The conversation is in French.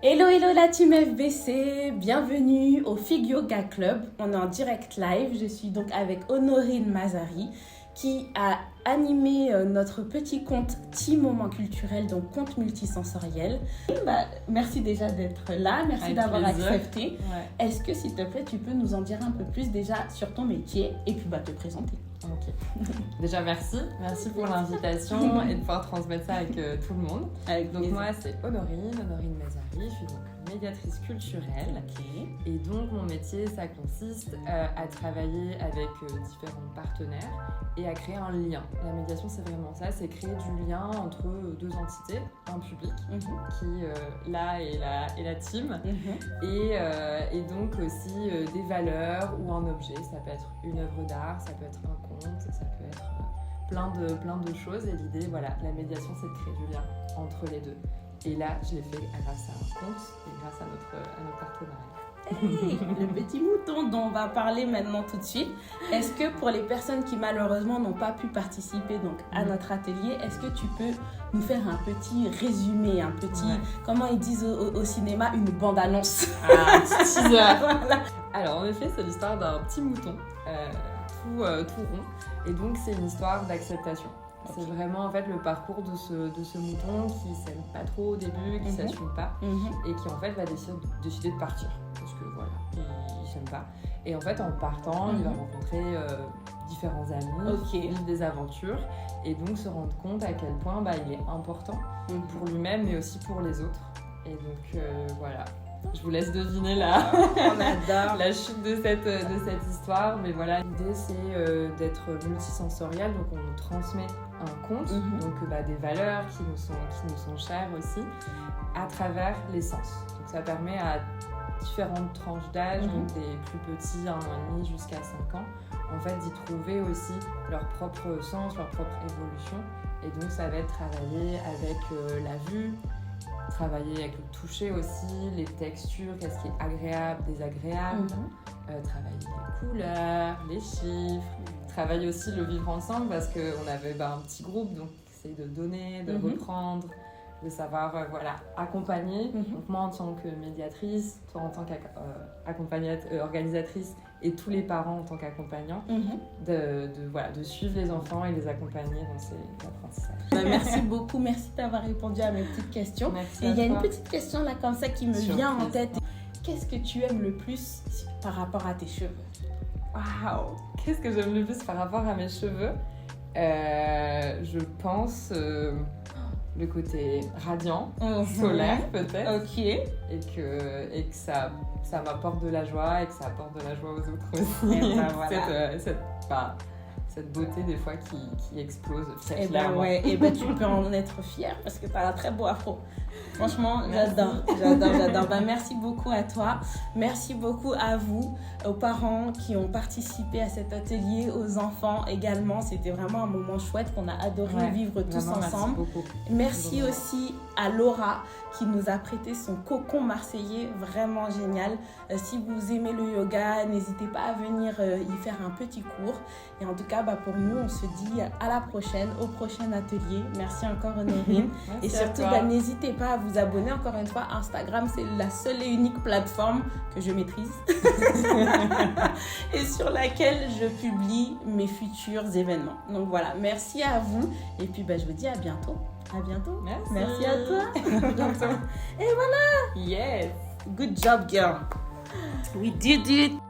Hello, hello la team FBC, bienvenue au Fig Yoga Club. On est en direct live, je suis donc avec Honorine Mazari qui a animé notre petit compte Team Moment Culturel, donc compte multisensoriel. Merci déjà d'être là, merci avec d'avoir plaisir. accepté. Ouais. Est-ce que s'il te plaît, tu peux nous en dire un peu plus déjà sur ton métier et puis te présenter? Ok. Déjà, merci pour l'invitation et de pouvoir transmettre ça avec tout le monde. Avec Donc plaisir. moi, c'est Honorine Mazari, je suis donc médiatrice culturelle. Ok. Et donc mon métier, ça consiste à travailler avec différents partenaires et à créer un lien. La médiation, c'est vraiment ça, c'est créer du lien entre deux entités, un public qui là est la team et donc aussi des valeurs ou un objet. Ça peut être une œuvre d'art, ça peut être un conte, ça peut être plein de choses. Et l'idée, voilà, la médiation, c'est de créer du lien entre les deux. Et là, je l'ai fait grâce à un compte et grâce à notre partenariat. Hey, le petit mouton dont on va parler maintenant tout de suite. Est-ce que pour les personnes qui malheureusement n'ont pas pu participer donc, à notre atelier, est-ce que tu peux nous faire un petit résumé, un petit, comment ils disent au cinéma, une bande-annonce? Ah, petit teaser. Voilà. Alors en effet, c'est l'histoire d'un petit mouton tout rond. Et donc c'est une histoire d'acceptation. Ok. C'est vraiment en fait le parcours de ce mouton qui s'aime pas trop au début, qui s'assume pas et qui en fait va décider de partir parce que voilà, il s'aime pas. Et en fait en partant, il va rencontrer différents amis, vivre des aventures et donc se rendre compte à quel point il est important pour lui-même mais aussi pour les autres. Et donc voilà. Je vous laisse deviner On adore. la chute de cette histoire. Mais voilà, l'idée c'est d'être multisensoriel. Donc on nous transmet un conte, donc des valeurs qui nous sont chères aussi, à travers les sens. Donc ça permet à différentes tranches d'âge, donc des plus petits, 1 an et demi jusqu'à 5 ans, en fait d'y trouver aussi leur propre sens, leur propre évolution. Et donc ça va être travaillé avec la vue, travailler avec le toucher aussi, les textures, qu'est-ce qui est agréable, désagréable, travailler les couleurs, les chiffres, travailler aussi le vivre ensemble parce qu'on avait un petit groupe, donc essayer de donner, de reprendre, de savoir accompagner. Donc moi en tant que médiatrice, toi en tant qu'organisatrice et tous les parents en tant qu'accompagnants, de suivre les enfants et les accompagner dans ces apprentissages. Merci beaucoup, merci d'avoir répondu à mes petites questions. Merci et il y a une toi. petite question là comme ça qui me Surprise. vient en tête. Qu'est-ce que tu aimes le plus par rapport à tes cheveux? Waouh! Qu'est-ce que j'aime le plus par rapport à mes cheveux? Je pense le côté radiant, solaire peut-être, Ok. et que ça m'apporte de la joie et que ça apporte de la joie aux autres aussi. Et voilà. Cette beauté des fois qui explose Et clairement. tu peux en être fière parce que tu as un très beau afro. Franchement, Merci. j'adore. Merci beaucoup à toi. Merci beaucoup à vous, aux parents qui ont participé à cet atelier, aux enfants également. C'était vraiment un moment chouette qu'on a adoré vivre tous Vraiment, ensemble. Merci beaucoup. Merci aussi à Laura qui nous a prêté son cocon marseillais, vraiment génial. Si vous aimez le yoga, n'hésitez pas à venir y faire un petit cours. Et en tout cas, pour nous, on se dit à la prochaine, au prochain atelier. Merci encore Honorine. Et surtout, n'hésitez pas à vous abonner. Encore une fois, Instagram, c'est la seule et unique plateforme que je maîtrise et sur laquelle je publie mes futurs événements. Donc voilà, merci à vous. Et puis, je vous dis à bientôt. À bientôt. Merci à toi. À bientôt. Et voilà. Yes! Good job, girl. We did it.